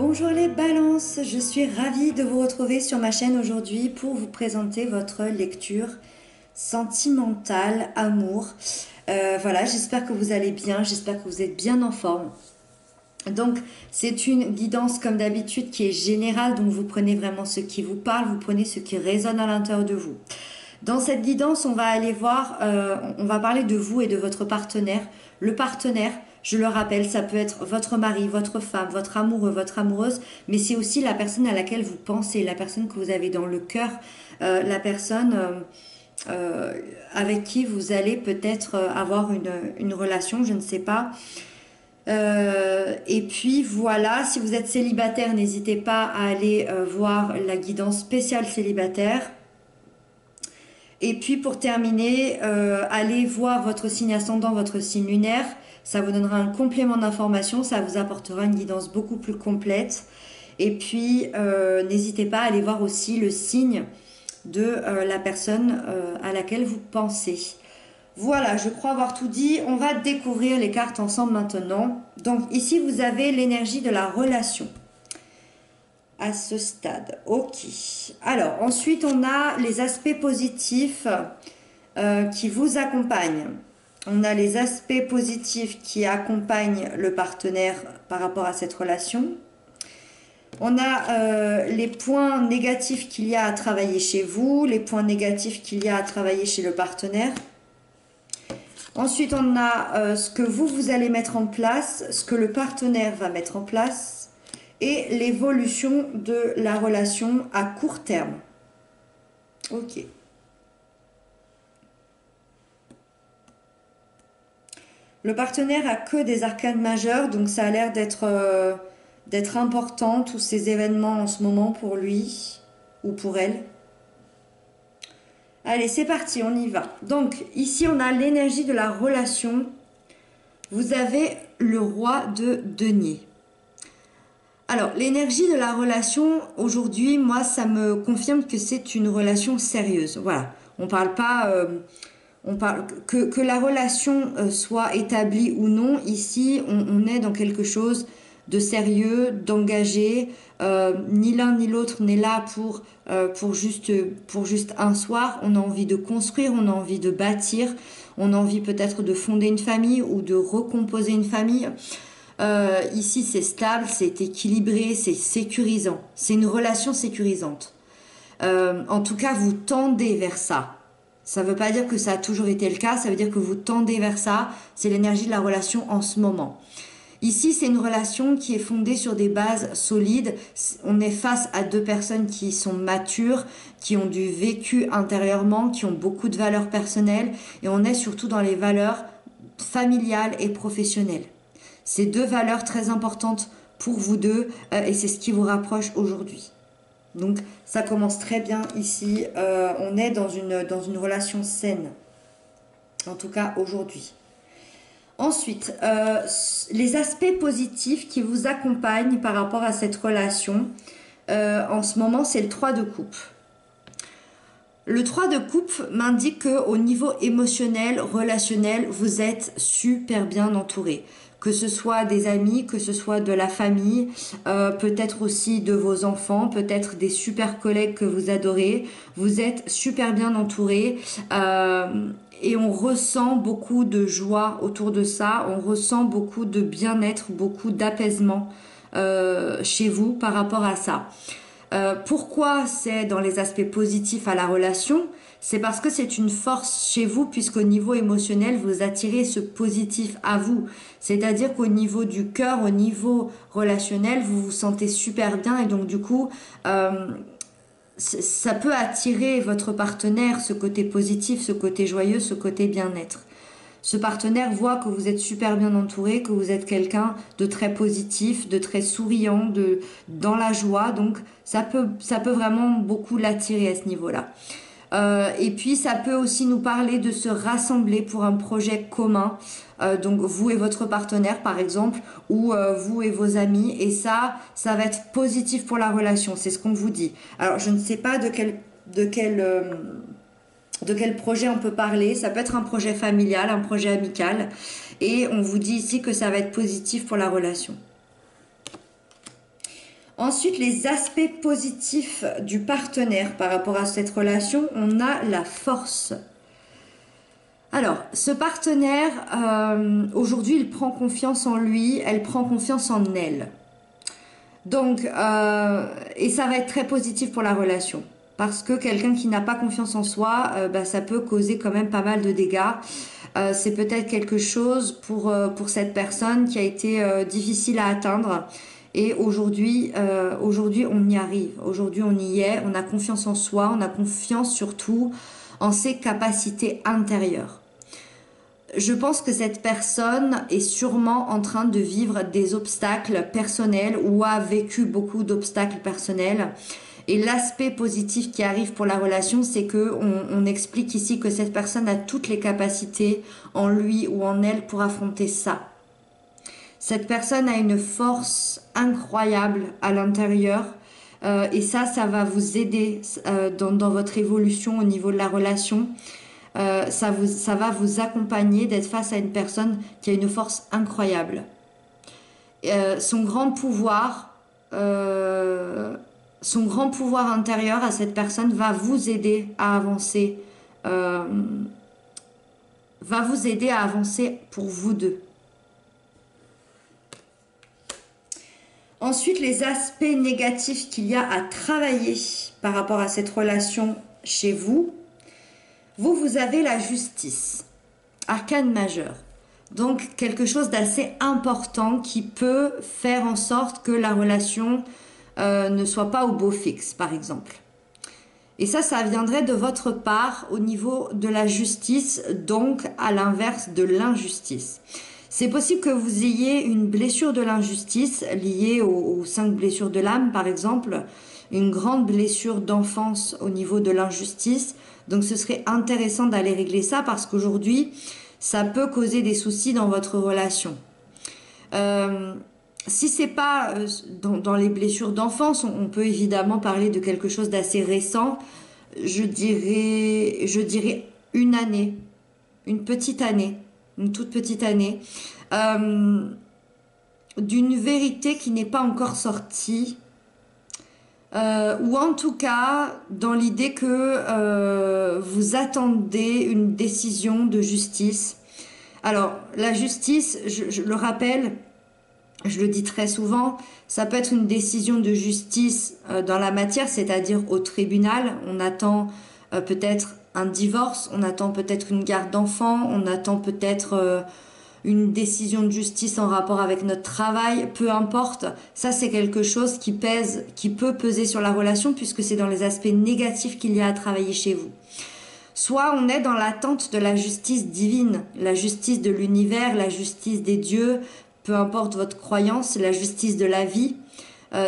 Bonjour les balances, je suis ravie de vous retrouver sur ma chaîne aujourd'hui pour vous présenter votre lecture sentimentale, amour. Voilà, j'espère que vous allez bien, j'espère que vous êtes bien en forme. Donc, c'est une guidance comme d'habitude qui est générale, donc vous prenez vraiment ce qui vous parle, vous prenez ce qui résonne à l'intérieur de vous. Dans cette guidance, on va aller voir, on va parler de vous et de votre partenaire. Le partenaire, je le rappelle, ça peut être votre mari, votre femme, votre amoureux, votre amoureuse, mais c'est aussi la personne à laquelle vous pensez, la personne que vous avez dans le cœur, la personne avec qui vous allez peut-être avoir une relation, je ne sais pas. Et puis voilà, si vous êtes célibataire, n'hésitez pas à aller voir la guidance spéciale célibataire. Et puis pour terminer, allez voir votre signe ascendant, votre signe lunaire. Ça vous donnera un complément d'information, ça vous apportera une guidance beaucoup plus complète. Et puis n'hésitez pas à aller voir aussi le signe de la personne à laquelle vous pensez. Voilà, je crois avoir tout dit. On va découvrir les cartes ensemble maintenant. Donc ici, vous avez l'énergie de la relation à ce stade. Ok. Alors, ensuite, on a les aspects positifs qui vous accompagnent. On a les aspects positifs qui accompagnent le partenaire par rapport à cette relation. On a les points négatifs qu'il y a à travailler chez vous, les points négatifs qu'il y a à travailler chez le partenaire. Ensuite, on a ce que vous allez mettre en place, ce que le partenaire va mettre en place et l'évolution de la relation à court terme. Ok. Le partenaire a que des arcanes majeures, donc ça a l'air d'être important, tous ces événements en ce moment pour lui ou pour elle. Allez, c'est parti, on y va. Donc, ici, on a l'énergie de la relation. Vous avez le roi de denier. Alors, l'énergie de la relation, aujourd'hui, moi, ça me confirme que c'est une relation sérieuse. Voilà, on parle pas... on parle que la relation soit établie ou non. Ici, on est dans quelque chose de sérieux, d'engagé. Ni l'un ni l'autre n'est là pour juste un soir. On a envie de construire, on a envie de bâtir, on a envie peut-être de fonder une famille ou de recomposer une famille. Ici, c'est stable, c'est équilibré, c'est sécurisant. C'est une relation sécurisante. En tout cas, vous tendez vers ça. Ça ne veut pas dire que ça a toujours été le cas, ça veut dire que vous tendez vers ça. C'est l'énergie de la relation en ce moment. Ici, c'est une relation qui est fondée sur des bases solides. On est face à deux personnes qui sont matures, qui ont du vécu intérieurement, qui ont beaucoup de valeurs personnelles. Et on est surtout dans les valeurs familiales et professionnelles. C'est deux valeurs très importantes pour vous deux et c'est ce qui vous rapproche aujourd'hui. Donc ça commence très bien ici. On est dans une relation saine. En tout cas aujourd'hui. Ensuite, les aspects positifs qui vous accompagnent par rapport à cette relation, en ce moment, c'est le 3 de coupe. Le 3 de coupe m'indique qu'au niveau émotionnel, relationnel, vous êtes super bien entouré. Que ce soit des amis, que ce soit de la famille, peut-être aussi de vos enfants, peut-être des super collègues que vous adorez. Vous êtes super bien entouré. Et on ressent beaucoup de joie autour de ça, on ressent beaucoup de bien-être, beaucoup d'apaisement chez vous par rapport à ça. Pourquoi c'est dans les aspects positifs à la relation? C'est parce que c'est une force chez vous puisqu'au niveau émotionnel, vous attirez ce positif à vous. C'est-à-dire qu'au niveau du cœur, au niveau relationnel, vous vous sentez super bien et donc du coup... ça peut attirer votre partenaire, ce côté positif, ce côté joyeux, ce côté bien-être. Ce partenaire voit que vous êtes super bien entouré, que vous êtes quelqu'un de très positif, de très souriant, dans la joie. Donc ça peut vraiment beaucoup l'attirer à ce niveau-là. Et puis ça peut aussi nous parler de se rassembler pour un projet commun. Donc vous et votre partenaire par exemple, ou vous et vos amis, et ça va être positif pour la relation, c'est ce qu'on vous dit. Alors je ne sais pas de quel projet on peut parler, ça peut être un projet familial, un projet amical, et on vous dit ici que ça va être positif pour la relation. Ensuite, les aspects positifs du partenaire par rapport à cette relation, on a la force. Alors, ce partenaire, aujourd'hui, il prend confiance en lui, elle prend confiance en elle. Donc, et ça va être très positif pour la relation. Parce que quelqu'un qui n'a pas confiance en soi, ça peut causer quand même pas mal de dégâts. C'est peut-être quelque chose pour cette personne qui a été difficile à atteindre. Et aujourd'hui, on y arrive. Aujourd'hui, on y est. On a confiance en soi. On a confiance surtout en ses capacités intérieures. Je pense que cette personne est sûrement en train de vivre des obstacles personnels ou a vécu beaucoup d'obstacles personnels. Et l'aspect positif qui arrive pour la relation, c'est que on explique ici que cette personne a toutes les capacités en lui ou en elle pour affronter ça. Cette personne a une force incroyable à l'intérieur et ça va vous aider dans votre évolution au niveau de la relation. Ça va vous accompagner d'être face à une personne qui a une force incroyable. Son grand pouvoir intérieur à cette personne va vous aider à avancer, pour vous deux. Ensuite, les aspects négatifs qu'il y a à travailler par rapport à cette relation chez vous. Vous avez la justice, arcane majeur. Donc quelque chose d'assez important qui peut faire en sorte que la relation ne soit pas au beau fixe, par exemple. Et ça viendrait de votre part au niveau de la justice, donc à l'inverse de l'injustice. C'est possible que vous ayez une blessure de l'injustice liée aux 5 blessures de l'âme, par exemple, une grande blessure d'enfance au niveau de l'injustice. Donc ce serait intéressant d'aller régler ça parce qu'aujourd'hui, ça peut causer des soucis dans votre relation. Si c'est pas dans les blessures d'enfance, on peut évidemment parler de quelque chose d'assez récent. Je dirais une année, une petite année, une toute petite année, d'une vérité qui n'est pas encore sortie. Ou en tout cas dans l'idée que vous attendez une décision de justice. Alors la justice, je le rappelle, je le dis très souvent, ça peut être une décision de justice dans la matière, c'est-à-dire au tribunal. On attend peut-être un divorce, on attend peut-être une garde d'enfants, on attend peut-être une décision de justice en rapport avec notre travail, peu importe. Ça, c'est quelque chose qui pèse, qui peut peser sur la relation puisque c'est dans les aspects négatifs qu'il y a à travailler chez vous. Soit on est dans l'attente de la justice divine, la justice de l'univers, la justice des dieux, peu importe votre croyance, la justice de la vie.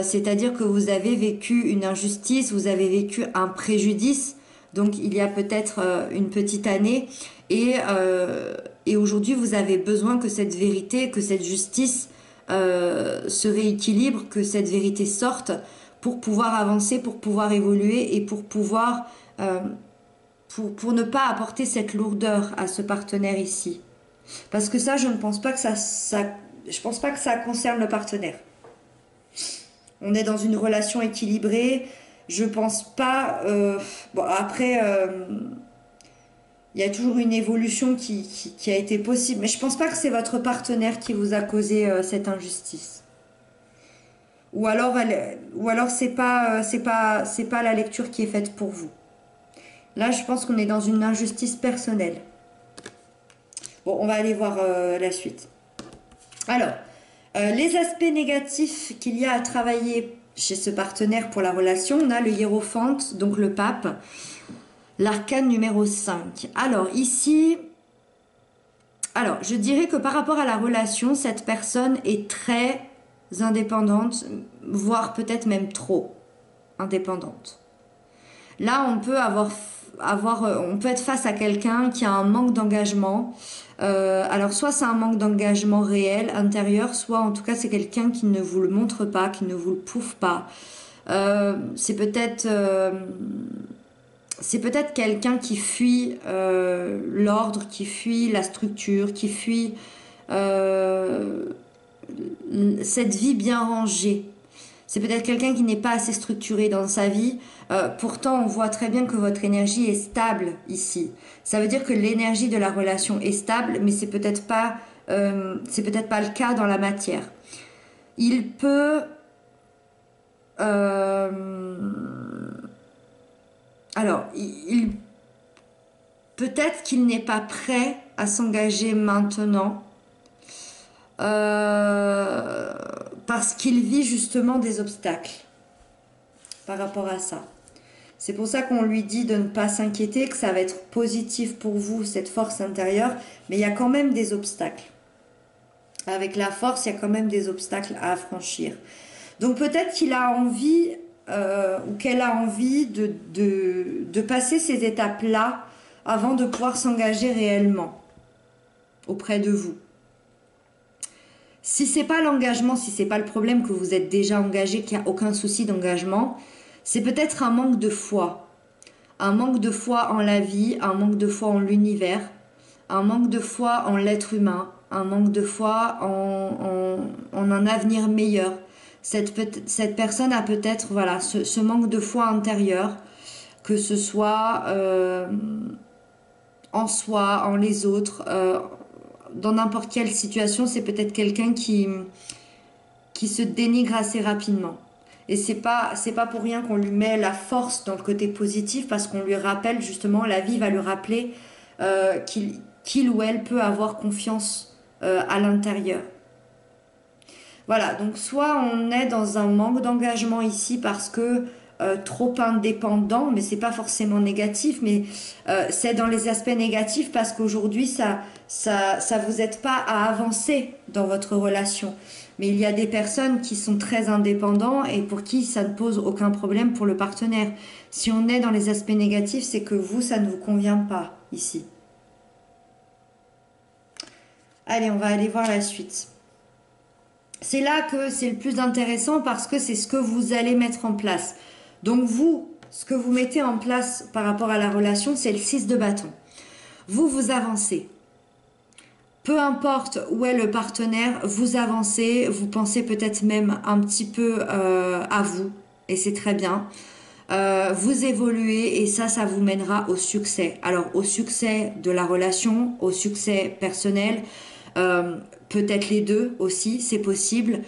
C'est-à-dire que vous avez vécu une injustice, vous avez vécu un préjudice, donc il y a peut-être une petite année, et aujourd'hui vous avez besoin que cette vérité, que cette justice se rééquilibre, que cette vérité sorte pour pouvoir avancer, pour pouvoir évoluer et pour pouvoir pour ne pas apporter cette lourdeur à ce partenaire ici. Parce que ça, je ne pense pas que je pense pas que ça concerne le partenaire. On est dans une relation équilibrée. Je pense pas. Bon, après, il y a toujours une évolution qui a été possible. Mais je pense pas que c'est votre partenaire qui vous a causé cette injustice. Ou alors c'est pas la lecture qui est faite pour vous. Là, je pense qu'on est dans une injustice personnelle. Bon, on va aller voir la suite. Alors, les aspects négatifs qu'il y a à travailler chez ce partenaire pour la relation, on a le hiérophante, donc le pape, l'arcane numéro 5. Alors, ici, je dirais que par rapport à la relation, cette personne est très indépendante, voire peut-être même trop indépendante. Là, on peut on peut être face à quelqu'un qui a un manque d'engagement. Alors soit c'est un manque d'engagement réel, intérieur, soit en tout cas c'est quelqu'un qui ne vous le montre pas, qui ne vous le prouve pas. C'est peut-être quelqu'un qui fuit l'ordre, qui fuit la structure, qui fuit cette vie bien rangée. C'est peut-être quelqu'un qui n'est pas assez structuré dans sa vie. Pourtant, on voit très bien que votre énergie est stable ici. Ça veut dire que l'énergie de la relation est stable, mais c'est peut-être pas le cas dans la matière. Il peut alors, peut-être qu'il n'est pas prêt à s'engager maintenant parce qu'il vit justement des obstacles par rapport à ça. C'est pour ça qu'on lui dit de ne pas s'inquiéter, que ça va être positif pour vous, cette force intérieure, mais il y a quand même des obstacles. Avec la force, il y a quand même des obstacles à franchir. Donc peut-être qu'il a envie ou qu'elle a envie de passer ces étapes-là avant de pouvoir s'engager réellement auprès de vous. Si c'est pas l'engagement, si c'est pas le problème que vous êtes déjà engagé, qu'il n'y a aucun souci d'engagement, c'est peut-être un manque de foi. Un manque de foi en la vie, un manque de foi en l'univers, un manque de foi en l'être humain, un manque de foi en un avenir meilleur. Cette personne a peut-être voilà, ce manque de foi intérieure, que ce soit en soi, en les autres, dans n'importe quelle situation, c'est peut-être quelqu'un qui se dénigre assez rapidement. Et c'est pas pour rien qu'on lui met la force dans le côté positif, parce qu'on lui rappelle justement, la vie va lui rappeler qu'il ou elle peut avoir confiance à l'intérieur. Voilà, donc soit on est dans un manque d'engagement ici parce que trop indépendant, mais c'est pas forcément négatif, mais c'est dans les aspects négatifs parce qu'aujourd'hui ça vous aide pas à avancer dans votre relation. Mais il y a des personnes qui sont très indépendants et pour qui ça ne pose aucun problème pour le partenaire. Si on est dans les aspects négatifs, c'est que vous, ça ne vous convient pas ici. Allez, on va aller voir la suite. C'est là que c'est le plus intéressant parce que c'est ce que vous allez mettre en place. Donc vous, ce que vous mettez en place par rapport à la relation, c'est le 6 de bâton. Vous avancez. Peu importe où est le partenaire, vous avancez, vous pensez peut-être même un petit peu à vous, et c'est très bien. Vous évoluez et ça vous mènera au succès. Alors au succès de la relation, au succès personnel, peut-être les deux aussi, c'est possible.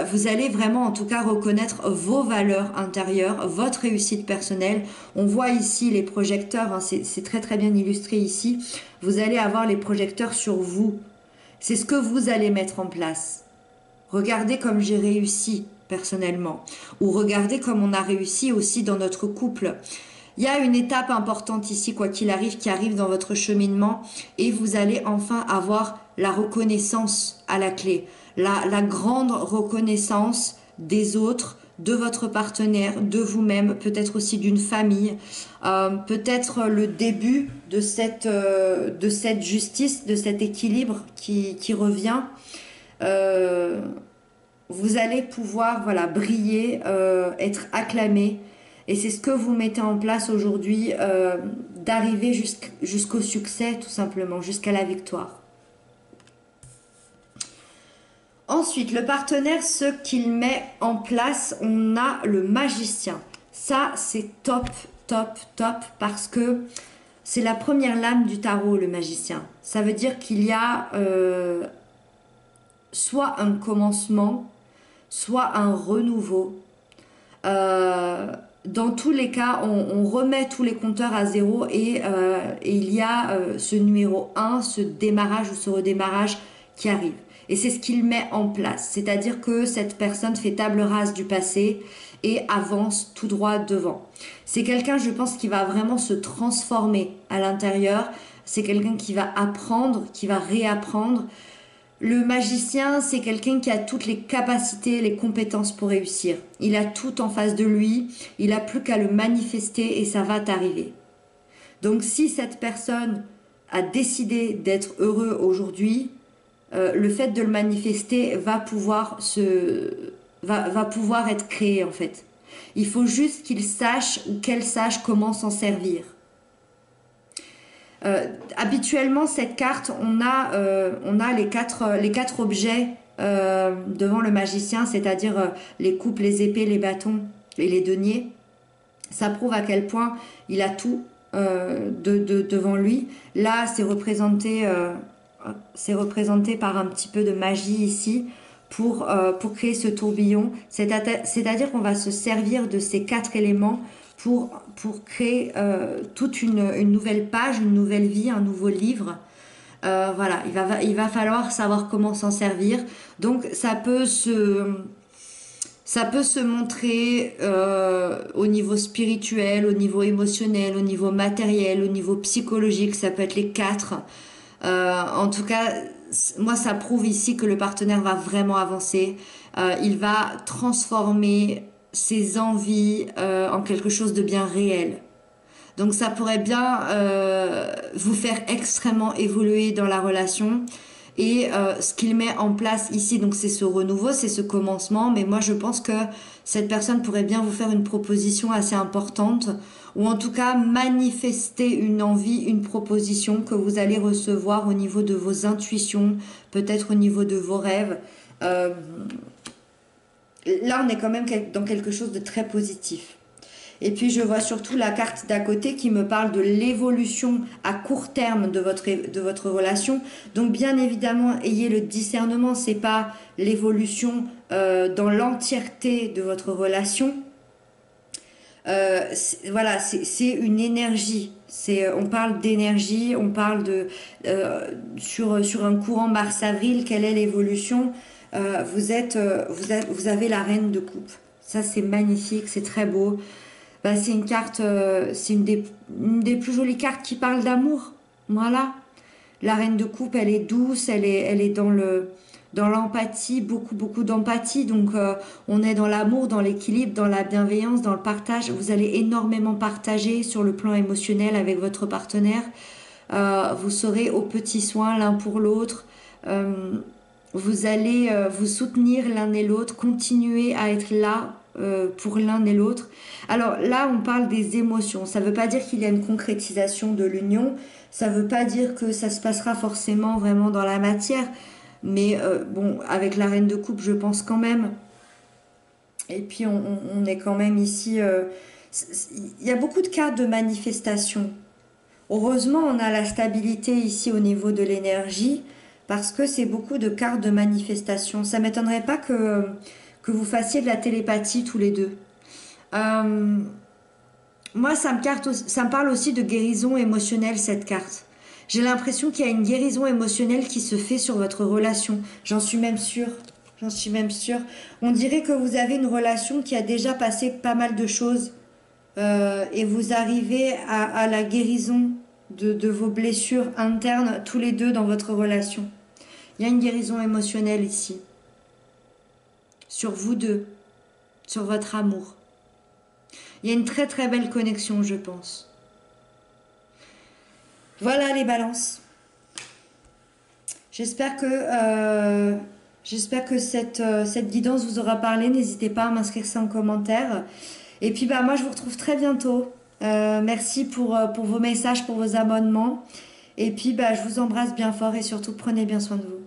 Vous allez vraiment en tout cas reconnaître vos valeurs intérieures, votre réussite personnelle. On voit ici les projecteurs, hein, c'est très très bien illustré ici. Vous allez avoir les projecteurs sur vous. C'est ce que vous allez mettre en place. Regardez comme j'ai réussi personnellement. Ou regardez comme on a réussi aussi dans notre couple. Il y a une étape importante ici, quoi qu'il arrive, qui arrive dans votre cheminement et vous allez enfin avoir la reconnaissance à la clé. La grande reconnaissance des autres, de votre partenaire, de vous-même, peut-être aussi d'une famille, peut-être le début de cette justice, de cet équilibre qui revient. Vous allez pouvoir briller, être acclamé. Et c'est ce que vous mettez en place aujourd'hui, d'arriver jusqu'au succès, tout simplement, jusqu'à la victoire. Ensuite, le partenaire, ce qu'il met en place, on a le magicien. Ça, c'est top, top, top, parce que c'est la première lame du tarot, le magicien. Ça veut dire qu'il y a soit un commencement, soit un renouveau. Dans tous les cas, on remet tous les compteurs à zéro et il y a ce numéro 1, ce démarrage ou ce redémarrage qui arrive. Et c'est ce qu'il met en place. C'est-à-dire que cette personne fait table rase du passé et avance tout droit devant. C'est quelqu'un, je pense, qui va vraiment se transformer à l'intérieur. C'est quelqu'un qui va apprendre, qui va réapprendre. Le magicien, c'est quelqu'un qui a toutes les capacités, les compétences pour réussir. Il a tout en face de lui, il n'a plus qu'à le manifester et ça va t'arriver. Donc si cette personne a décidé d'être heureux aujourd'hui, le fait de le manifester va pouvoir être créé en fait. Il faut juste qu'il sache ou qu'elle sache comment s'en servir. Habituellement, cette carte, on a les quatre objets devant le magicien, c'est-à-dire les coupes, les épées, les bâtons et les deniers. Ça prouve à quel point il a tout devant lui. Là, c'est représenté par un petit peu de magie ici pour créer ce tourbillon. C'est-à-dire qu'on va se servir de ces 4 éléments pour créer toute une nouvelle page, une nouvelle vie, un nouveau livre. Voilà, il va falloir savoir comment s'en servir. Donc ça peut se montrer au niveau spirituel, au niveau émotionnel, au niveau matériel, au niveau psychologique. Ça peut être les 4. En tout cas, moi, ça prouve ici que le partenaire va vraiment avancer. Il va transformer ses envies en quelque chose de bien réel. Donc ça pourrait bien vous faire extrêmement évoluer dans la relation. Et ce qu'il met en place ici, donc c'est ce renouveau, c'est ce commencement. Mais moi, je pense que cette personne pourrait bien vous faire une proposition assez importante, ou en tout cas manifester une envie, une proposition que vous allez recevoir au niveau de vos intuitions, peut-être au niveau de vos rêves. Euh, Là, on est quand même dans quelque chose de très positif. Et puis je vois surtout la carte d'à côté qui me parle de l'évolution à court terme de votre relation. Donc bien évidemment, ayez le discernement, c'est pas l'évolution dans l'entièreté de votre relation. Voilà, c'est une énergie. On parle d'énergie, on parle de sur un courant mars-avril, quelle est l'évolution. Vous avez la reine de coupe. Ça c'est magnifique, c'est très beau. Bah, c'est une carte, c'est une des plus jolies cartes qui parle d'amour. Voilà. La reine de coupe, elle est douce, elle est dans l'empathie, beaucoup, beaucoup d'empathie. Donc, on est dans l'amour, dans l'équilibre, dans la bienveillance, dans le partage. Vous allez énormément partager sur le plan émotionnel avec votre partenaire. Vous serez aux petits soins l'un pour l'autre. Vous allez vous soutenir l'un et l'autre, continuer à être là pour l'un et l'autre. Alors là, on parle des émotions. Ça ne veut pas dire qu'il y a une concrétisation de l'union. Ça ne veut pas dire que ça se passera forcément vraiment dans la matière. Mais bon, avec la reine de coupe, je pense quand même. Et puis on est quand même ici. Il y a beaucoup de cartes de manifestation. Heureusement, on a la stabilité ici au niveau de l'énergie parce que c'est beaucoup de cartes de manifestation. Ça m'étonnerait pas que vous fassiez de la télépathie tous les deux. Euh, Moi, ça me parle aussi de guérison émotionnelle, cette carte. J'ai l'impression qu'il y a une guérison émotionnelle qui se fait sur votre relation. J'en suis même sûre. J'en suis même sûre. On dirait que vous avez une relation qui a déjà passé pas mal de choses. Et vous arrivez à la guérison de vos blessures internes, tous les deux dans votre relation. Il y a une guérison émotionnelle ici. Sur vous deux. Sur votre amour. Il y a une très très belle connexion, je pense. Voilà les balances. J'espère que cette guidance vous aura parlé. N'hésitez pas à m'inscrire ça en commentaire. Et puis bah moi je vous retrouve très bientôt. Merci pour vos messages, pour vos abonnements. Et puis bah je vous embrasse bien fort et surtout prenez bien soin de vous.